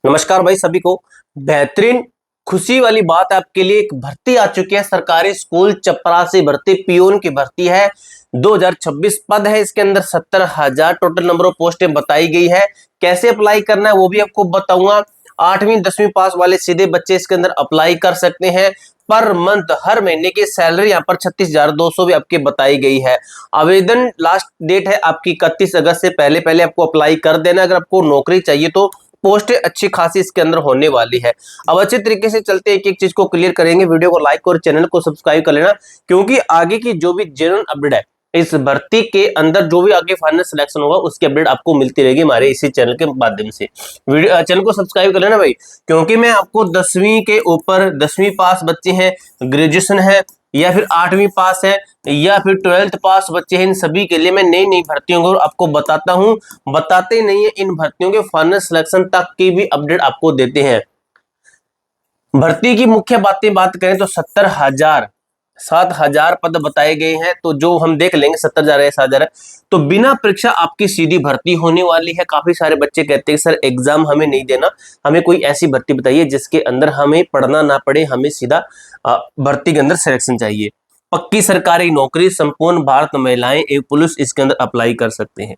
नमस्कार भाई सभी को। बेहतरीन खुशी वाली बात आपके लिए, एक भर्ती आ चुकी है। सरकारी स्कूल चपरासी भर्ती, पियून की भर्ती है। 2026 पद है, इसके अंदर 70,000 टोटल नंबर ऑफ पोस्टें बताई गई है। कैसे अप्लाई करना है वो भी आपको बताऊंगा। 8वीं 10वीं पास वाले सीधे बच्चे इसके अंदर अप्लाई कर सकते हैं। पर मंथ हर महीने की सैलरी यहाँ पर 36,200 भी आपकी बताई गई है। आवेदन लास्ट डेट है आपकी 31 अगस्त से पहले पहले आपको अप्लाई कर देना अगर आपको नौकरी चाहिए तो। पोस्टें अच्छी खासी इसके अंदर होने वाली है। अब अच्छे तरीके से चलते एक एक चीज को क्लियर करेंगे। वीडियो को लाइक और चैनल को सब्सक्राइब कर लेना, क्योंकि आगे की जो भी जेन्युइन अपडेट है इस भर्ती के अंदर, जो भी आगे फाइनल सिलेक्शन होगा उसकी अपडेट आपको मिलती रहेगी हमारे इसी चैनल के माध्यम से। वीडियो चैनल को सब्सक्राइब कर लेना भाई, क्योंकि मैं आपको 10वीं के ऊपर 10वीं पास बच्चे हैं, ग्रेजुएशन है या फिर 8वीं पास है या फिर 12th पास बच्चे हैं, इन सभी के लिए मैं नई नई भर्तियों को आपको बताता हूं। बताते नहीं है, इन भर्तियों के फाइनल सिलेक्शन तक की भी अपडेट आपको देते हैं। भर्ती की मुख्य बात करें तो 7,000 पद बताए गए हैं, तो जो हम देख लेंगे 70,000 या 7,000 है, तो बिना परीक्षा आपकी सीधी भर्ती होने वाली है। काफी सारे बच्चे कहते हैं सर एग्जाम हमें नहीं देना, हमें कोई ऐसी भर्ती बताइए जिसके अंदर हमें पढ़ना ना पड़े, हमें सीधा भर्ती के अंदर सिलेक्शन चाहिए। पक्की सरकारी नौकरी, संपूर्ण भारत महिलाएं एवं पुरुष इसके अंदर अप्लाई कर सकते हैं।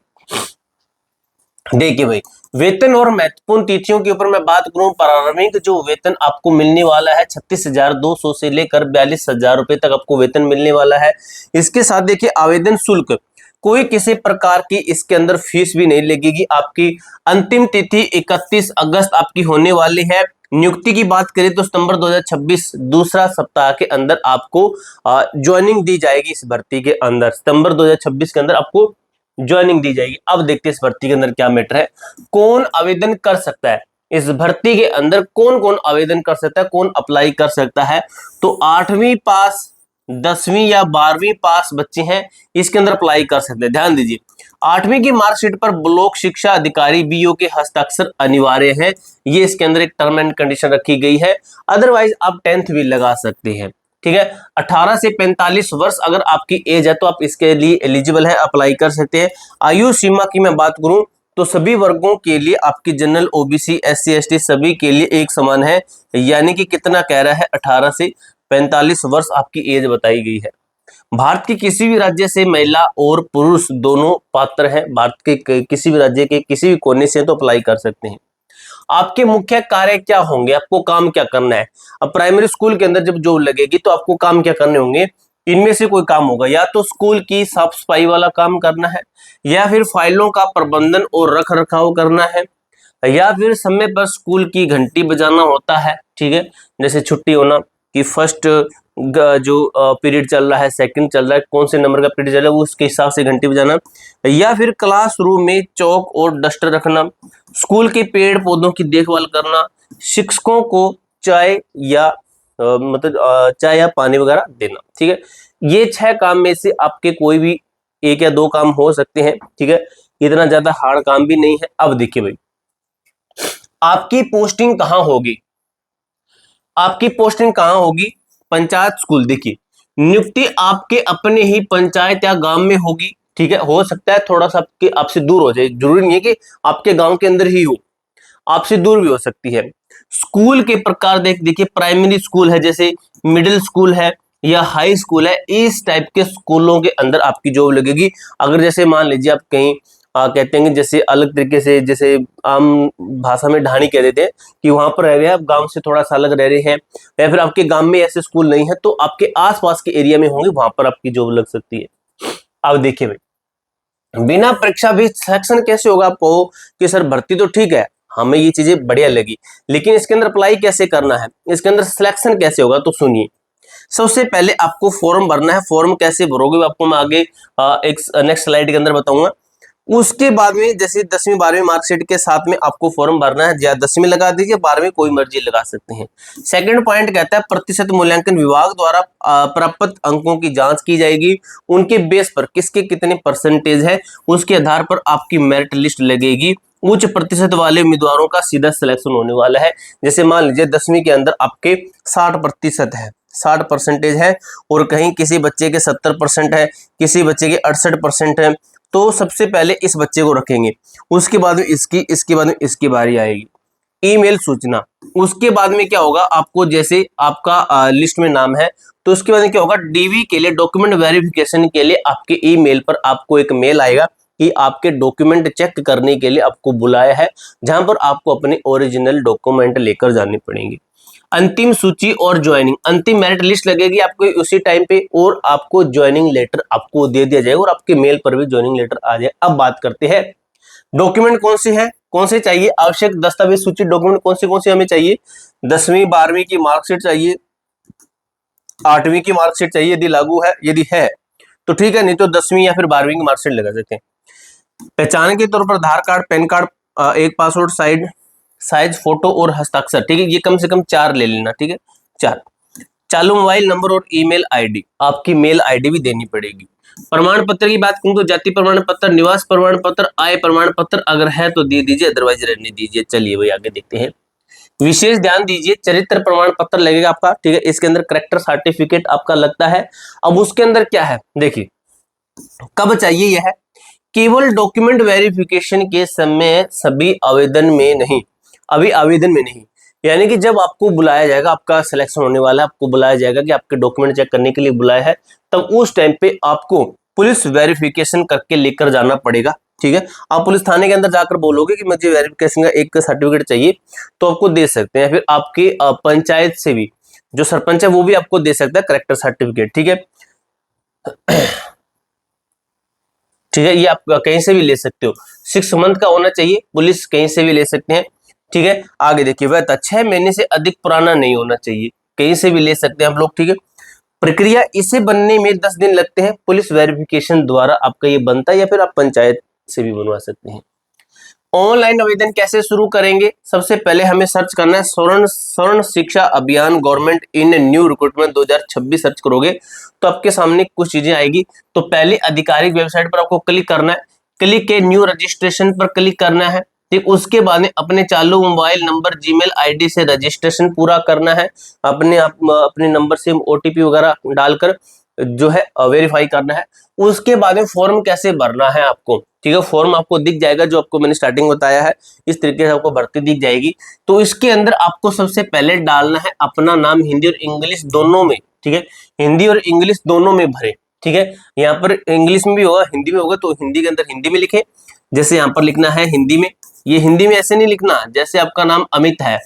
देखिए भाई, वेतन और महत्वपूर्ण तिथियों के ऊपर मैं बात करूं, प्रारंभिक जो वेतन आपको मिलने वाला है 36,200 से लेकर 42,000 रुपए तक आपको वेतन मिलने वाला है। इसके साथ देखिए आवेदन शुल्क, कोई किसी प्रकार की इसके अंदर फीस भी नहीं लगेगी। आपकी अंतिम तिथि 31 अगस्त आपकी होने वाली है। नियुक्ति की बात करें तो सितंबर 2026 दूसरा सप्ताह के अंदर आपको ज्वाइनिंग दी जाएगी। इस भर्ती के अंदर सितंबर 2026 के अंदर आपको ज्वाइनिंग दी जाएगी। अब देखते हैं इस भर्ती के अंदर क्या मैटर है, कौन आवेदन कर सकता है इस भर्ती के अंदर, कौन कौन आवेदन कर सकता है, कौन अप्लाई कर सकता है। तो 8वीं पास 10वीं या 12वीं पास बच्चे हैं इसके अंदर अप्लाई कर सकते हैं। ध्यान दीजिए, 8वीं की मार्कशीट पर ब्लॉक शिक्षा अधिकारी बीओ के हस्ताक्षर अनिवार्य है। ये इसके अंदर एक टर्म एंड कंडीशन रखी गई है। अदरवाइज आप 10th भी लगा सकते हैं, ठीक है। 18 से 45 वर्ष अगर आपकी एज है तो आप इसके लिए एलिजिबल है, अप्लाई कर सकते हैं। आयु सीमा की मैं बात करूं तो सभी वर्गों के लिए आपकी जनरल, ओबीसी, एससी, एसटी सभी के लिए एक समान है। यानी कि कितना कह रहा है, 18 से 45 वर्ष आपकी एज बताई गई है। भारत के किसी भी राज्य से महिला और पुरुष दोनों पात्र हैं। भारत के किसी भी राज्य के किसी भी कोने से तो अप्लाई कर सकते हैं। आपके मुख्य कार्य क्या होंगे, आपको काम क्या करना है। अब प्राइमरी स्कूल के अंदर जब जॉब लगेगी तो आपको काम क्या करने होंगे, इनमें से कोई काम होगा। या तो स्कूल की साफ सफाई वाला काम करना है, या फिर फाइलों का प्रबंधन और रख रखाव करना है, या फिर समय पर स्कूल की घंटी बजाना होता है, ठीक है। जैसे छुट्टी होना कि फर्स्ट जो पीरियड चल रहा है, सेकंड चल रहा है, कौन से नंबर का पीरियड चल रहा है उसके हिसाब से घंटी बजाना, या फिर क्लासरूम में चौक और डस्टर रखना, स्कूल के पेड़ पौधों की देखभाल करना, शिक्षकों को चाय या चाय या पानी वगैरह देना, ठीक है। ये 6 काम में से आपके कोई भी 1 या 2 काम हो सकते हैं, ठीक है। इतना ज्यादा हार्ड काम भी नहीं है। अब देखिए भाई, आपकी पोस्टिंग कहां होगी, आपकी पोस्टिंग कहां होगी, पंचायत स्कूल। देखिए, नियुक्ति आपके अपने ही पंचायत या गांव में होगी, ठीक है। हो सकता है थोड़ा सा आपसे दूर हो जाए, जरूरी नहीं है कि आपके गांव के अंदर ही हो, आपसे दूर भी हो सकती है। स्कूल के प्रकार देखिए, प्राइमरी स्कूल है, जैसे मिडिल स्कूल है या हाई स्कूल है, इस टाइप के स्कूलों के अंदर आपकी जॉब लगेगी। अगर जैसे मान लीजिए आप कहीं कहते हैं जैसे अलग तरीके से, जैसे आम भाषा में ढाणी कह देते हैं कि वहां पर रह रहे हैं आप, गांव से थोड़ा सा अलग रह रहे हैं, या फिर आपके गांव में ऐसे स्कूल नहीं है तो आपके आसपास के एरिया में होंगे, वहां पर आपकी जॉब लग सकती है। अब देखिए भाई, बिना परीक्षा भी सिलेक्शन कैसे होगा। आपको कि सर भर्ती तो ठीक है, हमें ये चीजें बढ़िया लगी, लेकिन इसके अंदर अप्लाई कैसे करना है, इसके अंदर सिलेक्शन कैसे होगा, तो सुनिए। सबसे पहले आपको फॉर्म भरना है। फॉर्म कैसे भरोगे आपको मैं आगे एक नेक्स्ट स्लाइड के अंदर बताऊंगा। उसके बाद में जैसे 10वीं 12वीं मार्कशीट के साथ में आपको फॉर्म भरना है, या 10वीं लगा दीजिए, 12वीं कोई मर्जी लगा सकते हैं। सेकंड पॉइंट कहता है प्रतिशत मूल्यांकन विभाग द्वारा प्राप्त अंकों की जांच की जाएगी। उनके बेस पर किसके कितने परसेंटेज है उसके आधार पर आपकी मेरिट लिस्ट लगेगी। उच्च प्रतिशत वाले उम्मीदवारों का सीधा सिलेक्शन होने वाला है। जैसे मान लीजिए 10वीं के अंदर आपके 60% है, 60% है, और कहीं किसी बच्चे के 70% है, किसी बच्चे के 68% है, तो सबसे पहले इस बच्चे को रखेंगे, उसके बाद में इसकी बाद में इसकी बारी आएगी। ईमेल सूचना। उसके बाद में क्या होगा, आपको जैसे आपका लिस्ट में नाम है तो उसके बाद में क्या होगा, डीवी के लिए डॉक्यूमेंट वेरिफिकेशन के लिए आपके ईमेल पर आपको एक मेल आएगा कि आपके डॉक्यूमेंट चेक करने के लिए आपको बुलाया है, जहां पर आपको अपने ओरिजिनल डॉक्यूमेंट लेकर जाने पड़ेंगे। अंतिम सूची और ज्वाइनिंग, अंतिम मेरिट लिस्ट लगेगी आपको उसी टाइम पे और आपको ज्वाइनिंग लेटर आपको दे दिया जाएगा और आपके मेल पर भी ज्वाइनिंग लेटर आ जाए। अब बात करते हैं डॉक्यूमेंट कौन से हैं, कौन से चाहिए, आवश्यक दस्तावेज सूची डॉक्यूमेंट कौन से हमें चाहिए। 10वीं 12वीं की मार्कशीट चाहिए, 8वीं की मार्कशीट चाहिए यदि लागू है, यदि है तो ठीक है, नहीं तो 10वीं या फिर 12वीं की मार्कशीट लगा सकते हैं। पहचान के तौर पर आधार कार्ड, पैन कार्ड, एक पासपोर्ट साइज फोटो और हस्ताक्षर, ठीक है, ये कम से कम 4 ले लेना, ठीक है 4। चालू मोबाइल नंबर और ईमेल आईडी, आपकी मेल आईडी भी देनी पड़ेगी। प्रमाण पत्र की बात करूं तो जाति प्रमाण पत्र, निवास प्रमाण पत्र, आय प्रमाण पत्र अगर है तो दे दीजिए, अदरवाइज रहने दीजिए। चलिए वही आगे देखते हैं। विशेष ध्यान दीजिए, चरित्र प्रमाण पत्र लगेगा आपका, ठीक है, इसके अंदर करेक्टर सर्टिफिकेट आपका लगता है। अब उसके अंदर क्या है देखिए, कब चाहिए यह है, केवल डॉक्यूमेंट वेरिफिकेशन के समय, सभी आवेदन में नहीं, अभी आवेदन में नहीं, यानी कि जब आपको बुलाया जाएगा, आपका सिलेक्शन होने वाला है, आपको बुलाया जाएगा कि आपके डॉक्यूमेंट चेक करने के लिए बुलाया है, तब उस टाइम पे आपको पुलिस वेरिफिकेशन करके लेकर जाना पड़ेगा, ठीक है। आप पुलिस थाने के अंदर जाकर बोलोगे कि मुझे वेरिफिकेशन का एक सर्टिफिकेट चाहिए तो आपको दे सकते हैं। फिर आपके पंचायत से भी जो सरपंच है वो भी आपको दे सकता है करेक्टर सर्टिफिकेट, ठीक है। ठीक है, ये आप कहीं से भी ले सकते हो, 6 मंथ का होना चाहिए, पुलिस कहीं से भी ले सकते हैं, ठीक है। आगे देखिए, वह 6 महीने से अधिक पुराना नहीं होना चाहिए, कहीं से भी ले सकते हैं हम लोग, ठीक है। प्रक्रिया, इसे बनने में 10 दिन लगते हैं, पुलिस वेरिफिकेशन द्वारा आपका ये बनता है या फिर आप पंचायत से भी बनवा सकते हैं। ऑनलाइन आवेदन कैसे शुरू करेंगे, सबसे पहले हमें सर्च करना है स्वर्ण शिक्षा अभियान government in new recruitment 2026 search करोगे तो आपके सामने कुछ चीजें आएगी। तो पहले आधिकारिक वेबसाइट पर आपको क्लिक करना है, क्लिक के न्यू रजिस्ट्रेशन पर क्लिक करना है, ठीक। उसके बाद में अपने चालू मोबाइल नंबर जीमेल आईडी से रजिस्ट्रेशन पूरा करना है, अपने नंबर से ओटीपी वगैरह डालकर जो है वेरीफाई करना है। उसके बाद में फॉर्म कैसे भरना है आपको, ठीक है, फॉर्म आपको दिख जाएगा जो आपको मैंने स्टार्टिंग बताया है, इस तरीके से आपको भर्ती दिख जाएगी। तो इसके अंदर आपको सबसे पहले डालना है अपना नाम हिंदी और इंग्लिश दोनों में, ठीक है, हिंदी और इंग्लिश दोनों में भरे, ठीक है। यहाँ पर इंग्लिश में भी होगा हिंदी में होगा, तो हिंदी के अंदर हिंदी में लिखे, जैसे यहाँ पर लिखना है हिंदी में, ये हिंदी में ऐसे नहीं लिखना, जैसे आपका नाम अमित है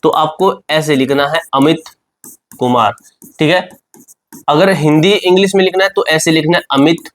तो आपको ऐसे लिखना है अमित कुमार, ठीक है। अगर हिंदी इंग्लिश में लिखना है तो ऐसे लिखना है अमित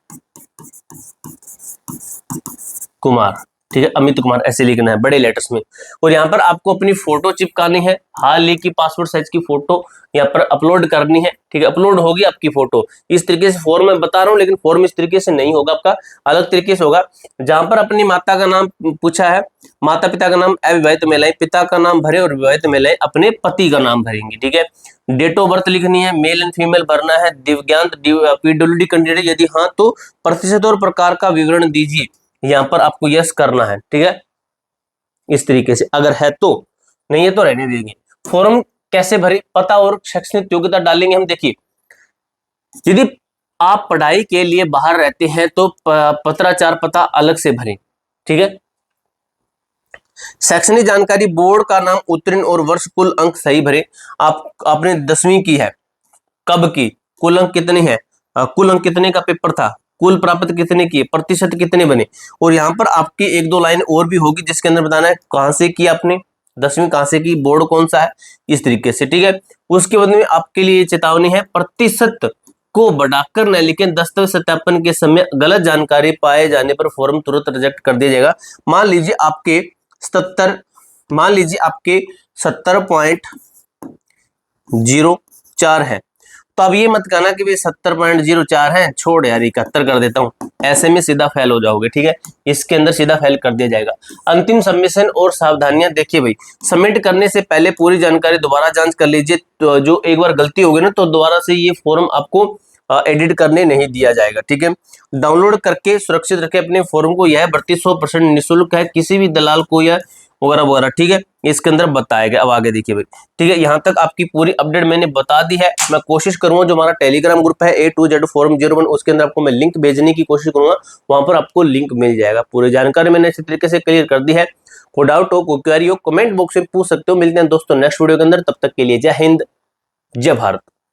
कुमार, ठीक है, अमित कुमार ऐसे लिखना है बड़े लेटर्स में। और यहाँ पर आपको अपनी फोटो चिपकानी है, हाल ही की पासपोर्ट साइज की फोटो यहाँ पर अपलोड करनी है, ठीक है, अपलोड होगी आपकी फोटो। इस तरीके से फॉर्म मैं बता रहा हूँ, लेकिन फॉर्म इस तरीके से नहीं होगा, आपका अलग तरीके से होगा। जहां पर अपनी माता का नाम पूछा है, माता पिता का नाम अविवाहित महिलाएं पिता का नाम भरे और विवाहित महिलाएं अपने पति का नाम भरेंगी, ठीक है। डेट ऑफ बर्थ लिखनी है, मेल एंड फीमेल भरना है, दिव्यांग पीडब्ल्यूडी कैंडिडेट यदि हाँ तो प्रतिशत और प्रकार का विवरण दीजिए, यहाँ पर आपको यस करना है, ठीक है, इस तरीके से अगर है तो, नहीं है तो रहने देंगे। फॉर्म कैसे भरे, पता और शैक्षणिक योग्यता डालेंगे हम। देखिए, यदि आप पढ़ाई के लिए बाहर रहते हैं तो पत्राचार पता अलग से भरें, ठीक है। शैक्षणिक जानकारी, बोर्ड का नाम, उत्तीर्ण और वर्ष, कुल अंक सही भरे। आपने 10वीं की है, कब की, कुल अंक कितने हैं, कुल अंक कितने का पेपर था, कुल प्राप्त कितने किए, प्रतिशत कितने बने। और यहाँ पर आपकी 1-2 लाइन और भी होगी जिसके अंदर बताना है कहां से की आपने 10वीं, कहां से की, बोर्ड कौन सा है, इस तरीके से, ठीक है। उसके बाद में आपके लिए चेतावनी है, प्रतिशत को बढ़ाकर न लिखें, दस्तावेज सत्यापन के समय गलत जानकारी पाए जाने पर फॉर्म तुरंत रिजेक्ट कर दिया जाएगा। मान लीजिए आपके 70.04 है, तो अब ये मत कहना कि भाई 70.04 है, छोड़ यार 71 कर देता हूं, ऐसे में सीधा फेल हो जाओगे, ठीक है, इसके अंदर सीधा फेल कर दिया जाएगा। अंतिम सबमिशन और सावधानियां, देखिए भाई, सबमिट करने से पहले पूरी जानकारी दोबारा जांच कर लीजिए, तो जो एक बार गलती होगी ना तो दोबारा से ये फॉर्म आपको एडिट करने नहीं दिया जाएगा, ठीक है। डाउनलोड करके सुरक्षित रखें अपने फॉर्म को, यह भर्ती 100% निःशुल्क है, किसी भी दलाल को या वगैरह वगैरह, ठीक है, इसके अंदर बताया गया। अब आगे देखिए भाई, ठीक है, यहाँ तक आपकी पूरी अपडेट मैंने बता दी है। मैं कोशिश करूंगा जो हमारा टेलीग्राम ग्रुप है A to Z Forum 01, उसके अंदर आपको मैं लिंक भेजने की कोशिश करूंगा, वहां पर आपको लिंक मिल जाएगा। पूरी जानकारी मैंने अच्छी तरीके से क्लियर कर दी है। कोई डाउट हो, कोई क्वेरी हो, कमेंट बॉक्स में पूछ सकते हो। मिलते हैं दोस्तों नेक्स्ट वीडियो के अंदर, तब तक के लिए जय हिंद, जय भारत।